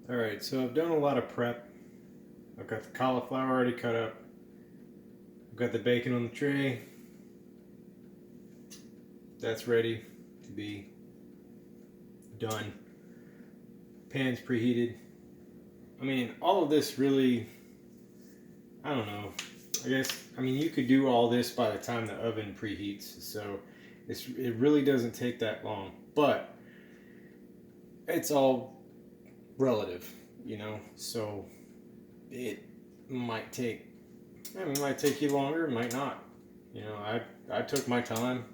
Alright, so I've done a lot of prep. I've got the cauliflower already cut up. I've got the bacon on the tray. That's ready to be done. Pan's preheated. I mean, all of this really, I don't know. I mean, you could do all this by the time the oven preheats, so it really doesn't take that long. But it's all relative, so it might take, it might take you longer, it might not. I took my time.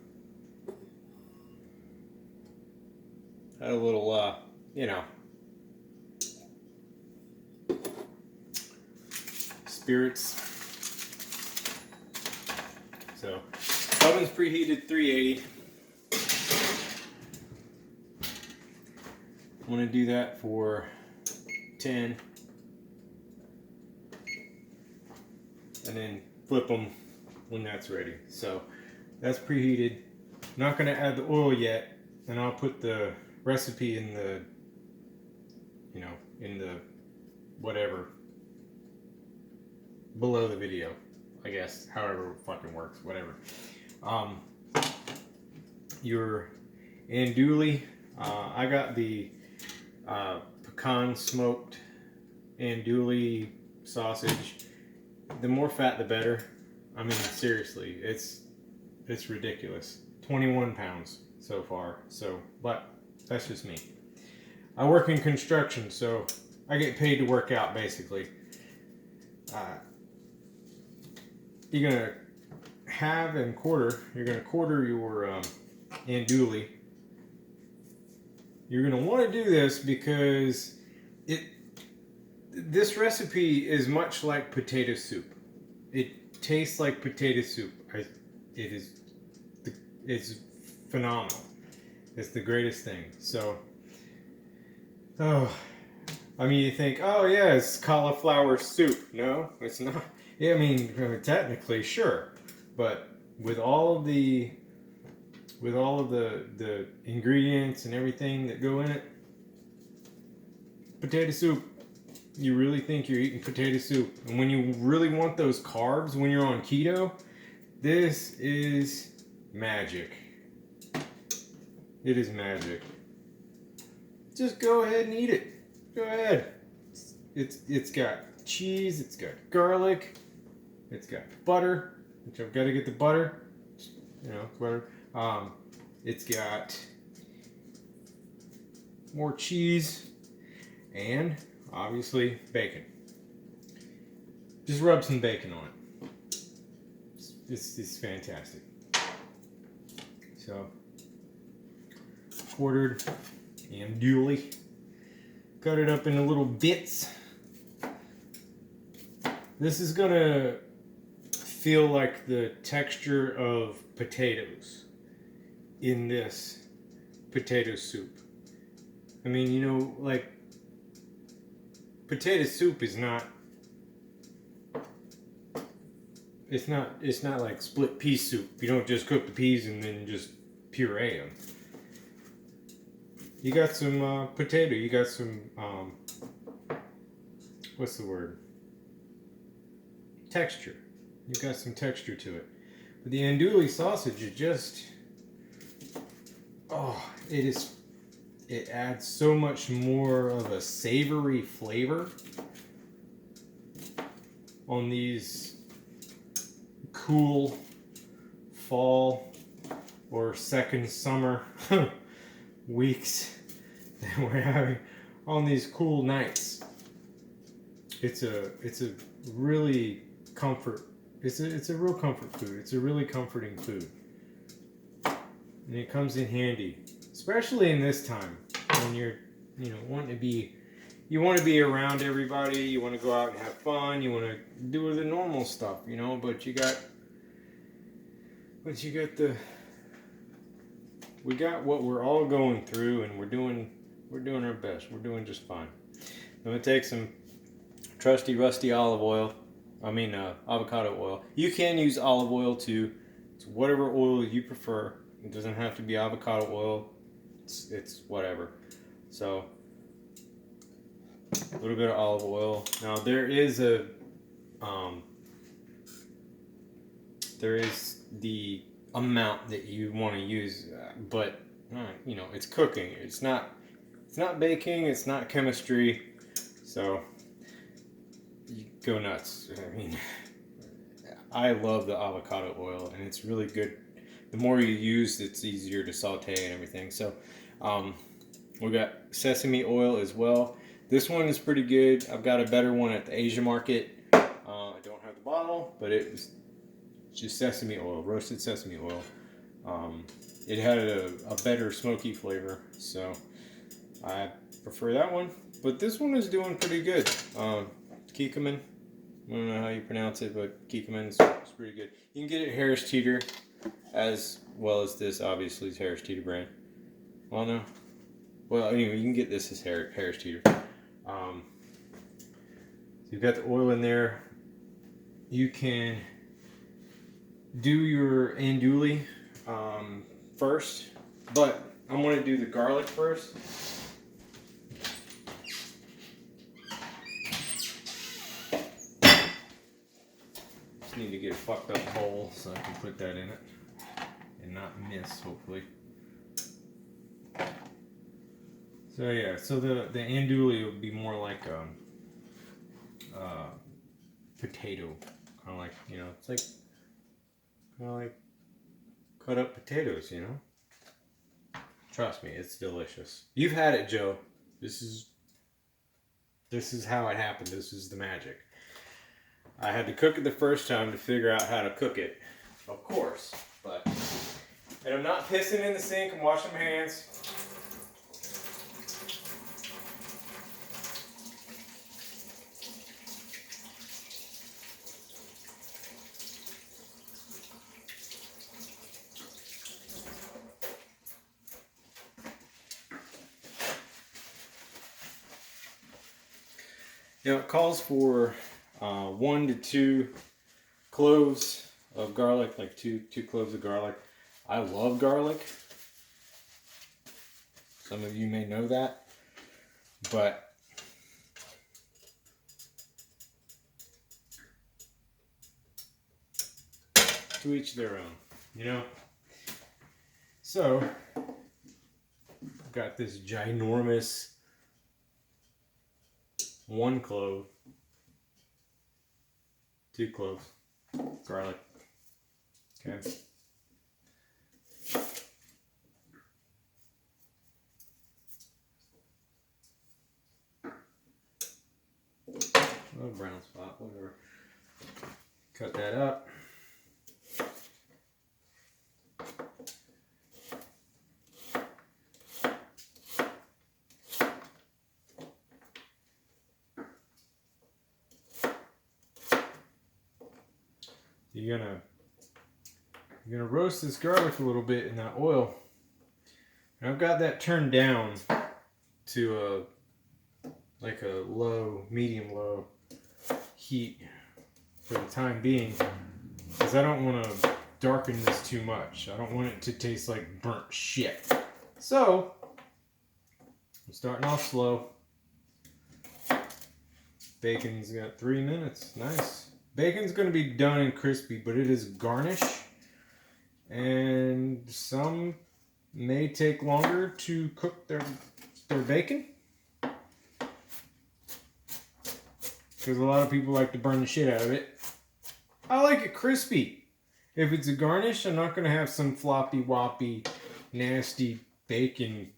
Had a little, spirits. So, oven's preheated 380. I'm going to do that for 10. And then flip them when that's ready. So, that's preheated. Not going to add the oil yet. And I'll put the recipe in the, in the whatever below the video, I guess, however it fucking works, whatever. Your andouille, I got the pecan smoked andouille sausage. The more fat, the better. I mean, seriously, it's ridiculous. 21 pounds so far. So, but that's just me. I work in construction, so I get paid to work out, basically. You're gonna have and quarter. You're gonna quarter your andouille. You're gonna want to do this because this recipe is much like potato soup. It tastes like potato soup. It's phenomenal. It's the greatest thing. So, I mean, you think, oh yeah, it's cauliflower soup. No, it's not. Yeah, I mean, technically, sure, but with all of the ingredients and everything that go in it, potato soup. You really think you're eating potato soup. And when you really want those carbs when you're on keto, this is magic. It is magic. Just go ahead and eat it. Go ahead. It's got cheese, it's got garlic, it's got butter, which I've got to get the butter. Butter. It's got more cheese and obviously bacon. Just rub some bacon on it. It's fantastic. So, quartered andouille. Cut it up into little bits. This is gonna feel like the texture of potatoes in this potato soup. I mean, like, potato soup is not, it's not like split pea soup. You don't just cook the peas and then just puree them. You got some potato, you got some, what's the word? Texture. You've got some texture to it. But the andouille sausage, it adds so much more of a savory flavor on these cool fall or second summer weeks that we're having, on these cool nights. It's a really comfort. It's a real comfort food. It's a really comforting food, and it comes in handy, especially in this time when you're, wanting to be. You want to be around everybody. You want to go out and have fun. You want to do the normal stuff, But we got what we're all going through, and we're doing our best. We're doing just fine. I'm gonna take some trusty rusty olive oil. Avocado oil. You can use olive oil too. It's whatever oil you prefer. It doesn't have to be avocado oil. It's whatever. So a little bit of olive oil. Now there is the amount that you want to use, but you know, it's cooking. It's not baking. It's not chemistry. So you go nuts. I mean, I love the avocado oil, and it's really good. The more you use, it's easier to saute and everything. So we got sesame oil as well. This one is pretty good. I've got a better one at the Asia market. I don't have the bottle, but it was just sesame oil, roasted sesame oil. It had a better smoky flavor, so I prefer that one. But this one is doing pretty good. Kikkoman, I don't know how you pronounce it, but Kikkoman's pretty good. You can get it at Harris Teeter, as well as this. Obviously, it's Harris Teeter brand. Well, no. Well, anyway, you can get this as Harris Teeter. So you've got the oil in there. You can do your andouille first, but I'm going to do the garlic first. Just need to get a fucked up bowl so I can put that in it and not miss, hopefully. So yeah, so the andouille would be more like potato, kind of like, you know, it's like kind of like cut up potatoes, you know. Trust me, it's delicious. You've had it, Joe. This is how it happened. This is the magic. I had to cook it the first time to figure out how to cook it, of course. But and I'm not pissing in the sink. I'm washing my hands. You know, it calls for 1 to 2 cloves of garlic, like two cloves of garlic. I love garlic. Some of you may know that, but to each their own, you know. So, I've got this ginormous 1 clove, 2 cloves, garlic. Okay. Oh, brown spot, whatever. Cut that up. You're gonna roast this garlic a little bit in that oil. And I've got that turned down to like a medium low heat for the time being, because I don't want to darken this too much. I don't want it to taste like burnt shit. So I'm starting off slow. Bacon's got 3 minutes. Nice. Bacon's going to be done and crispy, but it is garnish, and some may take longer to cook their bacon, because a lot of people like to burn the shit out of it. I like it crispy. If it's a garnish, I'm not going to have some floppy woppy nasty bacon.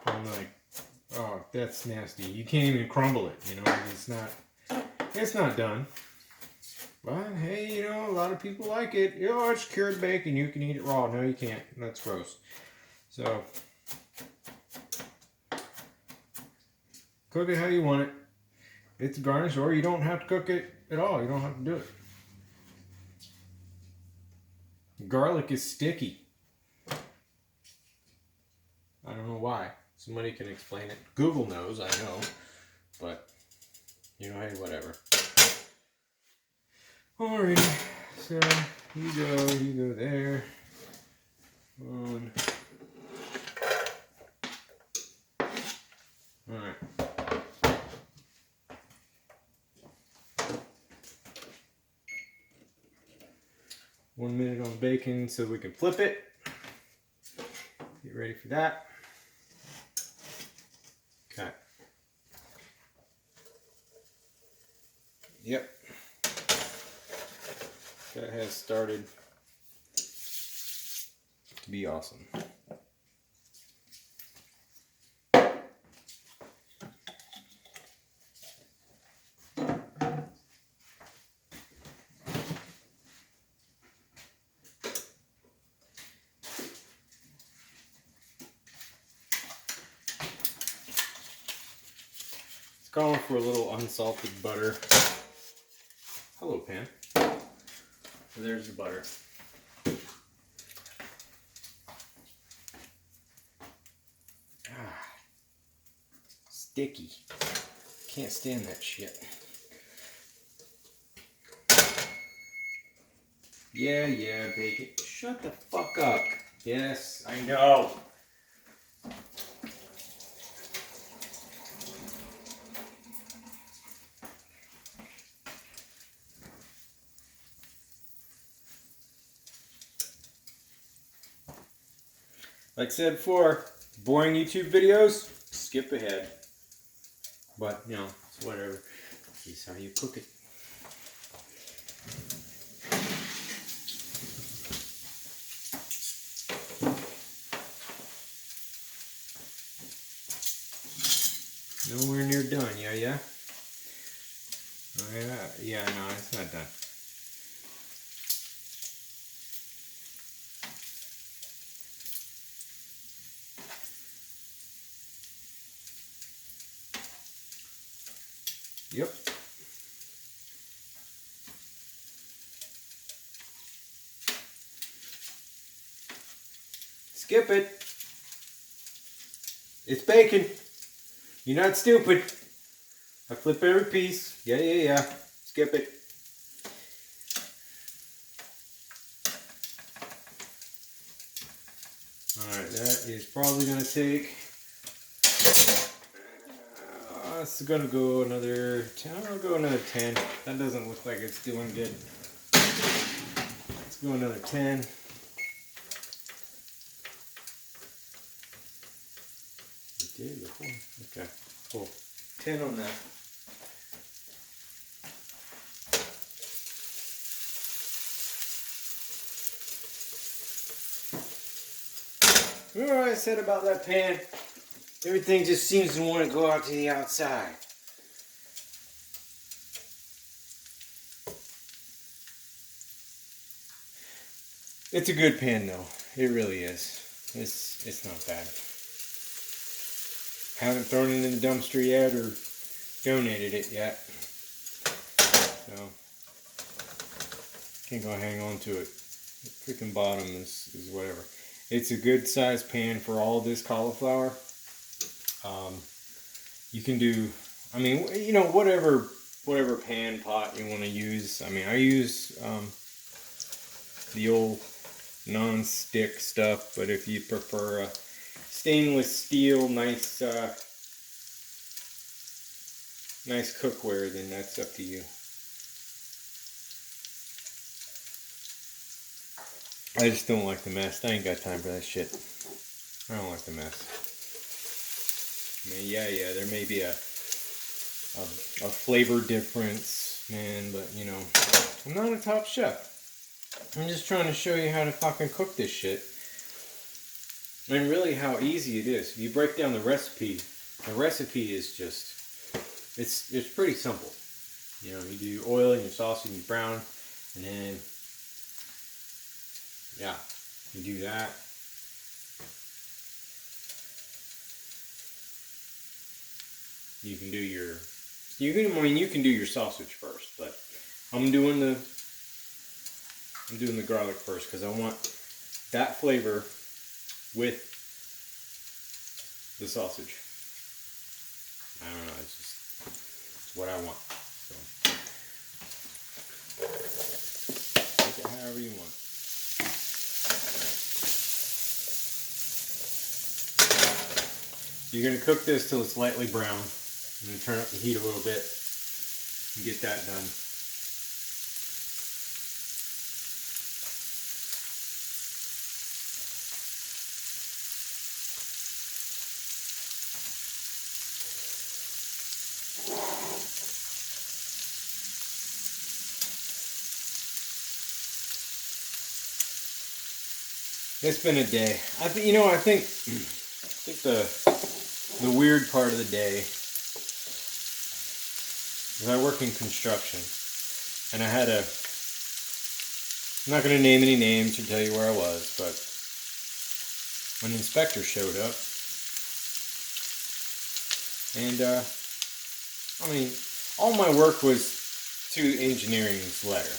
I'm like, oh, that's nasty. You can't even crumble it, you know. It's not done. But hey, you know, a lot of people like it. You know, it's cured bacon. You can eat it raw. No, you can't. That's gross. So, cook it how you want it. It's garnish, or you don't have to cook it at all. You don't have to do it. Garlic is sticky. I don't know why. Somebody can explain it. Google knows, I know. But, you know, hey, whatever. Alrighty, so you go there. On. Alright. bacon so we can flip it. Get ready for that. Okay. Yep. That has started to be awesome. Calling for a little unsalted butter. Hello, pan. There's the butter. Ah, sticky. Can't stand that shit. Yeah, bacon. Shut the fuck up. Yes, I know. Like I said before, boring YouTube videos, skip ahead. But, you know, it's whatever. This is how you cook it. Nowhere near done, yeah? Oh, yeah, no, it's not done. Yep. Skip it. It's bacon. You're not stupid. I flip every piece. Yeah. Skip it. Alright, that is probably going to take... it's going to go another 10. I'll go another 10. That doesn't look like it's doing good. Let's go another 10. It did before. Okay, cool. 10 on that. Remember what I said about that pan? Everything just seems to want to go out to the outside. It's a good pan though. It really is. It's not bad. Haven't thrown it in the dumpster yet or donated it yet. So can't go hang on to it. The freaking bottom is whatever. It's a good size pan for all this cauliflower. You can do, I mean, you know, whatever pan pot you want to use. I mean, I use the old non-stick stuff, but if you prefer stainless steel, nice cookware, then that's up to you. I just don't like the mess. I ain't got time for that shit. I don't like the mess. I mean, yeah, there may be a flavor difference, man, but you know, I'm not a top chef. I'm just trying to show you how to fucking cook this shit. And really how easy it is. If you break down the recipe is just, it's pretty simple. You know, you do oil in your sausage and you brown, and then, yeah, you do that. You can do your, you can do your sausage first, but I'm doing the garlic first because I want that flavor with the sausage. I don't know, it's what I want. So make it however you want. You're going to cook this till it's lightly brown. I'm going to turn up the heat a little bit and get that done. It's been a day. I think I think the weird part of the day is I work in construction, and I had a. I'm not going to name any names or tell you where I was, but an inspector showed up, and I mean, all my work was to engineering's letter.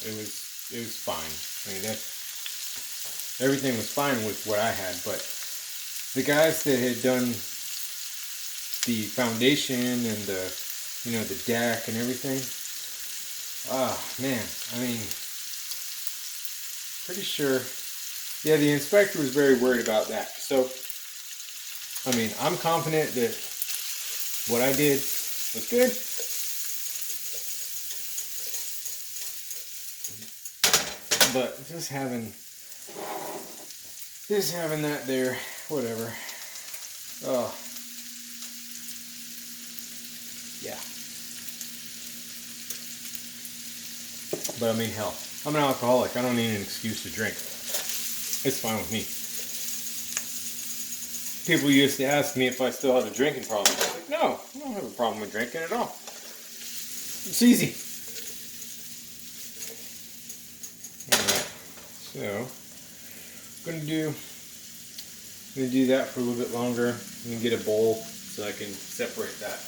It was fine. I mean, everything was fine with what I had, but the guys that had done the foundation and the deck and everything, man, I mean, pretty sure, yeah, the inspector was very worried about that. So, I mean, I'm confident that what I did was good. But just having that there, whatever. Oh, yeah. But I mean, hell, I'm an alcoholic. I don't need an excuse to drink. It's fine with me. People used to ask me if I still had a drinking problem. I was like, no, I don't have a problem with drinking at all. It's easy. Alright, so I'm gonna do that for a little bit longer. I'm gonna get a bowl so I can separate that.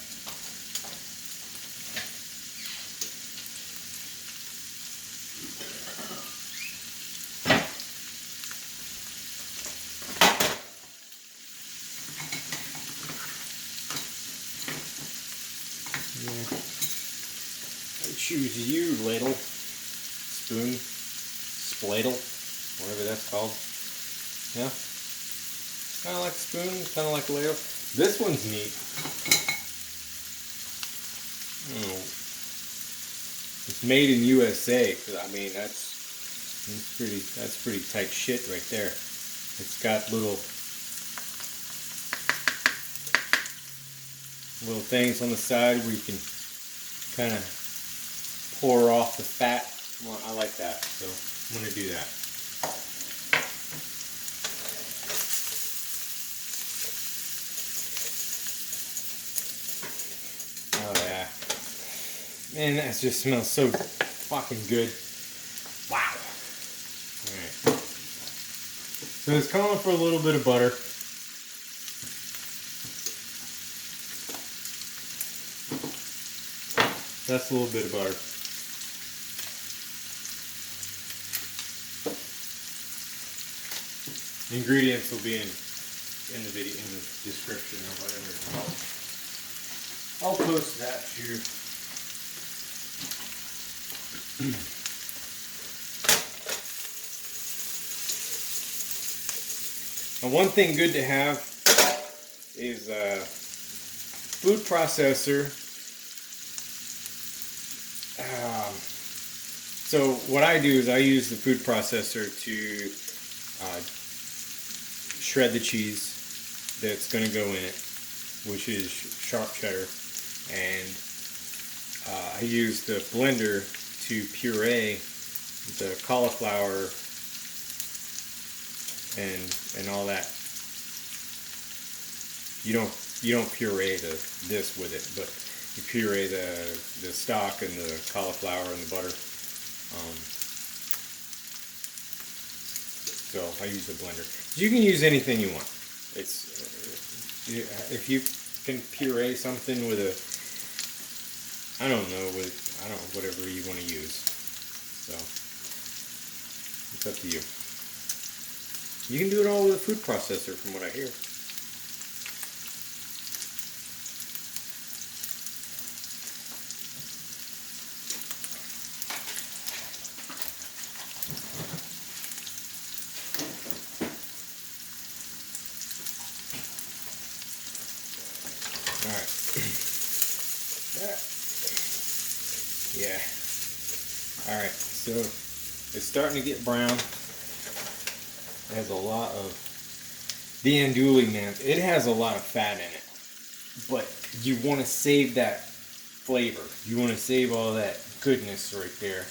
I choose you, ladle, spoon, spladle, whatever that's called. Yeah, kind of like a spoon, kind of like a ladle. This one's neat. Oh, it's made in USA. I mean, that's pretty tight shit right there. It's got little things on the side where you can kind of pour off the fat. Well, I like that, so I'm going to do that. Oh yeah. Man, that just smells so fucking good. Wow. Alright. So it's calling for a little bit of butter. That's a little bit of butter. The ingredients will be in the video, in the description or whatever it's called. I'll post that too. Now, one thing good to have is a food processor. So what I do is I use the food processor to shred the cheese that's going to go in it, which is sharp cheddar, and I use the blender to puree the cauliflower and all that. You don't puree this with it, but you puree the stock and the cauliflower and the butter. So I use the blender. You can use anything you want. It's if you can puree something with whatever you want to use. So it's up to you. You can do it all with a food processor, from what I hear. Alright. Yeah. Alright, so it's starting to get brown. It has a lot of the andouille, man, it has a lot of fat in it. But you want to save that flavor. You want to save all that goodness right there.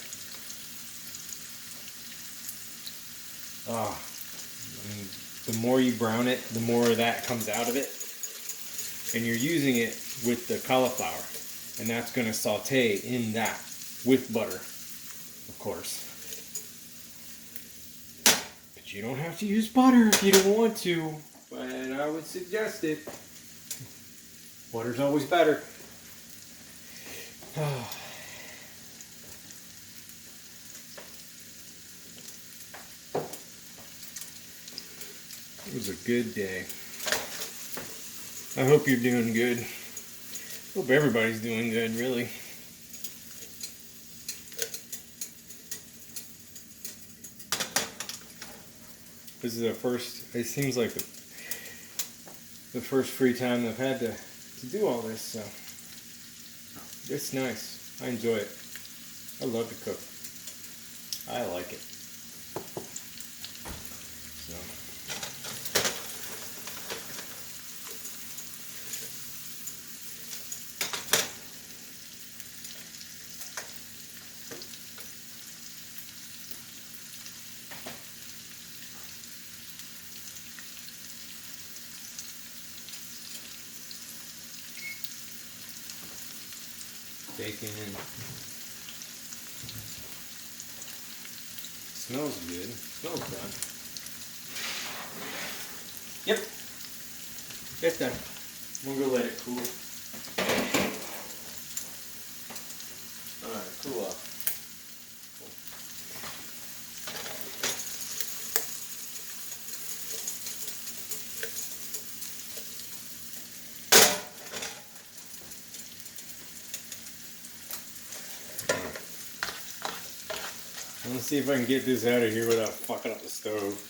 Ah, the more you brown it, the more of that comes out of it. And you're using it with the cauliflower. And that's going to saute in that with butter, of course. But you don't have to use butter if you don't want to. But I would suggest it. Butter's always better. It was a good day. I hope you're doing good. Hope everybody's doing good, really. This is the first, it seems like the first free time I've had to do all this, so it's nice. I enjoy it. I love to cook. I like it. So. Bacon. Smells good. Smells done. Yep. It's done. We'll go let it cool. Alright, cool off. Let's see if I can get this out of here without fucking up the stove.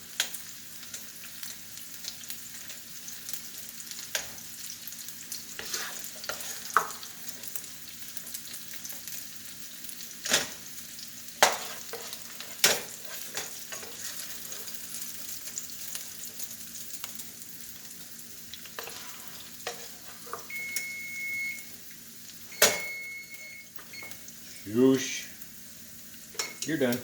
Whoosh. You're done.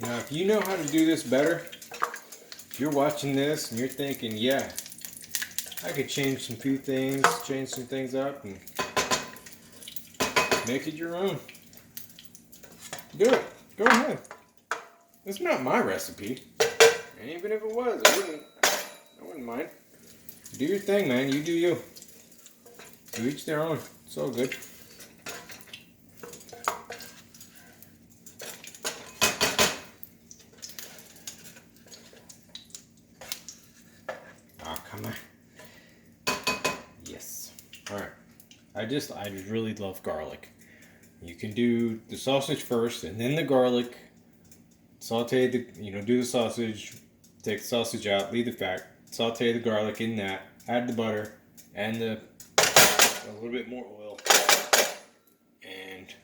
Now, if you know how to do this better, if you're watching this and you're thinking, yeah, I could change some few things, change some things up, and make it your own. Do it. Go ahead. It's not my recipe. And even if it was, I wouldn't mind. Do your thing, man. You do you. To each their own. It's all good. Oh, come on. Yes. Alright. I just really love garlic. You can do the sausage first and then the garlic. Saute the, do the sausage, take the sausage out, leave the fat, saute the garlic in that, add the butter and a little bit more oil, and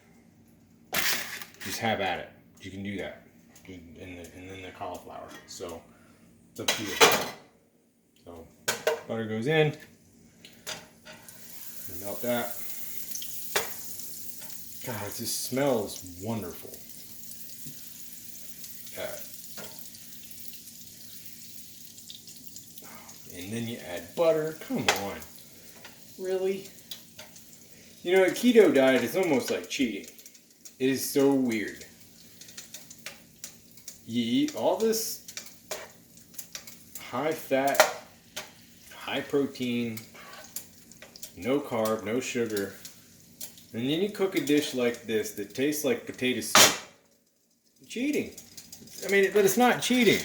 just have at it. You can do that, and then the cauliflower. So it's up to you. So butter goes in, and melt that. God, it just smells wonderful. And then you add butter. Come on. Really? A keto diet is almost like cheating. It is so weird. You eat all this high fat, high protein, no carb, no sugar, and then you cook a dish like this that tastes like potato soup. Cheating. But it's not cheating.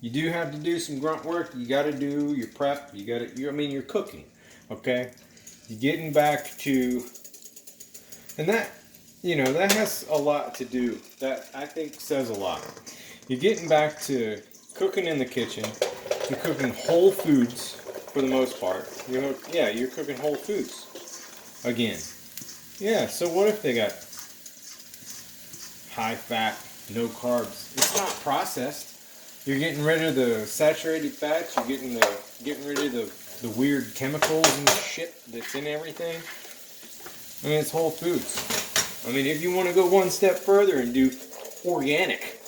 You do have to do some grunt work. You got to do your prep. You're cooking. Okay? You're getting back to, and that has a lot to do. That, I think, says a lot. You're getting back to cooking in the kitchen. You're cooking whole foods for the most part. You're cooking whole foods. Again. Yeah, so what if they got high fat, no carbs? It's not processed. You're getting rid of the saturated fats, you're getting rid of the weird chemicals and shit that's in everything. I mean, it's whole foods. I mean, if you want to go one step further and do organic,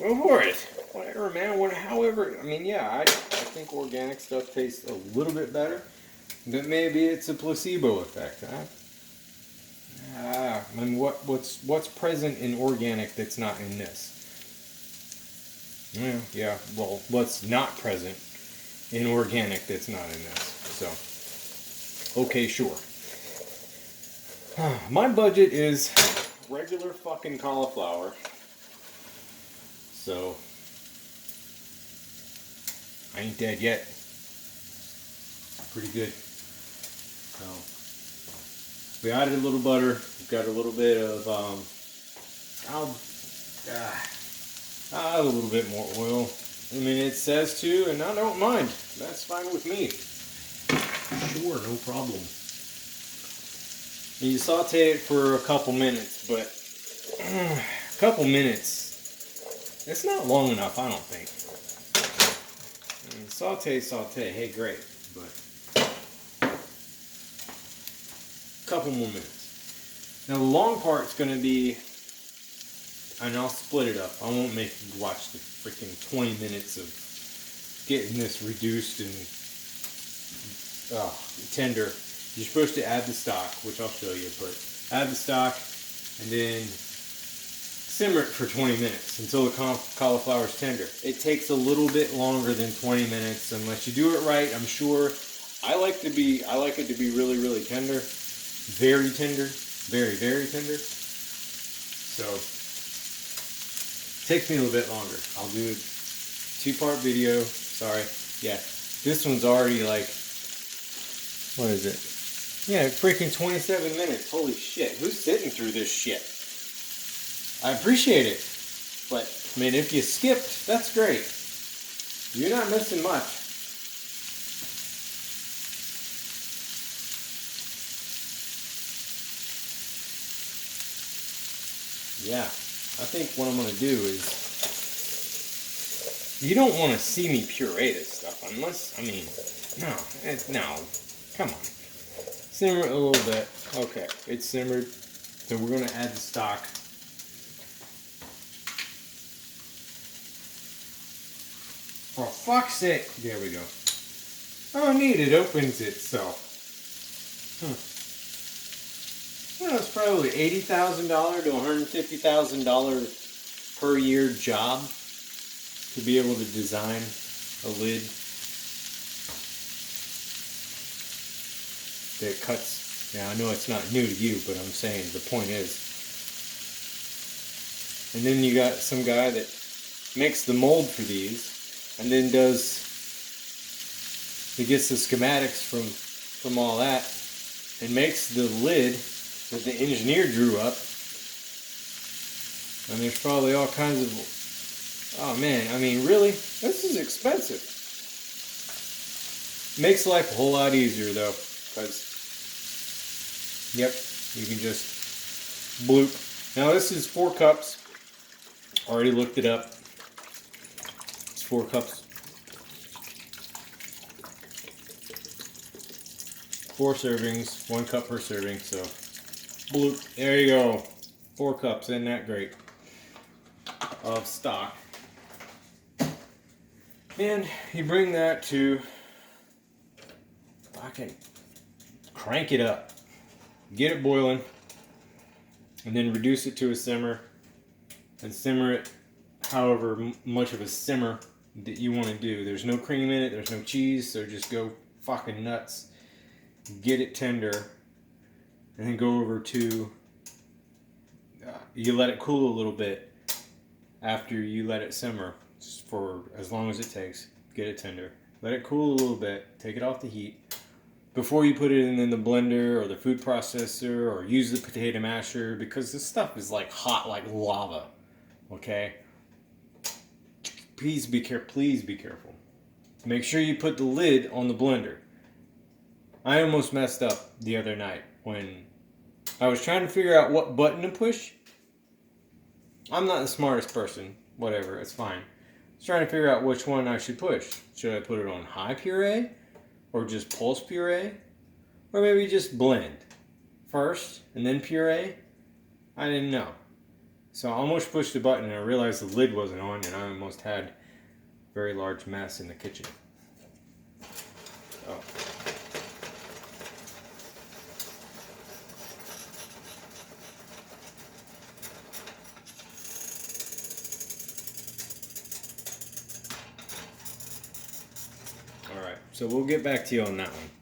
go for it. Whatever, man. However, I mean, yeah, I think organic stuff tastes a little bit better, but maybe it's a placebo effect. I mean, what's present in organic that's not in this? Yeah. Well, what's not present in organic that's not in this? So, okay, sure. My budget is regular fucking cauliflower. So, I ain't dead yet. Pretty good. So, we added a little butter. We've got a little bit of, a little bit more oil. I mean, it says to, and I don't mind. That's fine with me. Sure, no problem. And you saute it for a couple minutes, but a couple minutes, it's not long enough, I don't think. I mean, saute, hey, great, but a couple more minutes. Now the long part's going to be, and I'll split it up. I won't make you watch the freaking 20 minutes of getting this reduced and tender. You're supposed to add the stock, which I'll show you, but add the stock and then simmer it for 20 minutes until the cauliflower is tender. It takes a little bit longer than 20 minutes unless you do it right, I'm sure. I like it to be really, really tender. Very tender. Very, very tender. So, it takes me a little bit longer. I'll do a 2-part video. Sorry. Yeah, this one's already like, what is it? Yeah, freaking 27 minutes. Holy shit. Who's sitting through this shit? I appreciate it. But, I mean, if you skipped, that's great. You're not missing much. Yeah, I think what I'm going to do is, you don't want to see me puree this stuff unless, I mean, no, come on. Simmer it a little bit. Okay, it's simmered. So we're going to add the stock. For fuck's sake. There we go. Oh, neat. It opens itself. Well, it's probably $80,000 to $150,000 per year job to be able to design a lid that cuts. Now, I know it's not new to you, but I'm saying the point is. And then you got some guy that makes the mold for these and then he gets the schematics from all that and makes the lid that the engineer drew up. And there's probably all kinds of, oh man, I mean, really? This is expensive. Makes life a whole lot easier though, because, yep, you can just bloop. Now this is 4 cups. Already looked it up. It's 4 cups. 4 servings, 1 cup per serving, so bloop. There you go. 4 cups, isn't that great? Of stock. And you bring that to, fucking crank it up. Get it boiling. And then reduce it to a simmer. And simmer it however much of a simmer that you want to do. There's no cream in it, there's no cheese, so just go fucking nuts. Get it tender. And then go over to, you let it cool a little bit after you let it simmer for as long as it takes. Get it tender. Let it cool a little bit. Take it off the heat. Before you put it in the blender or the food processor or use the potato masher, because this stuff is like hot like lava. Okay? Please be careful. make sure you put the lid on the blender. I almost messed up the other night when I was trying to figure out what button to push. I'm not the smartest person. Whatever, it's fine. I was trying to figure out which one I should push. Should I put it on high puree? Or just pulse puree? Or maybe just blend first and then puree? I didn't know. So I almost pushed the button and I realized the lid wasn't on and I almost had a very large mess in the kitchen. Oh. Alright, so we'll get back to you on that one.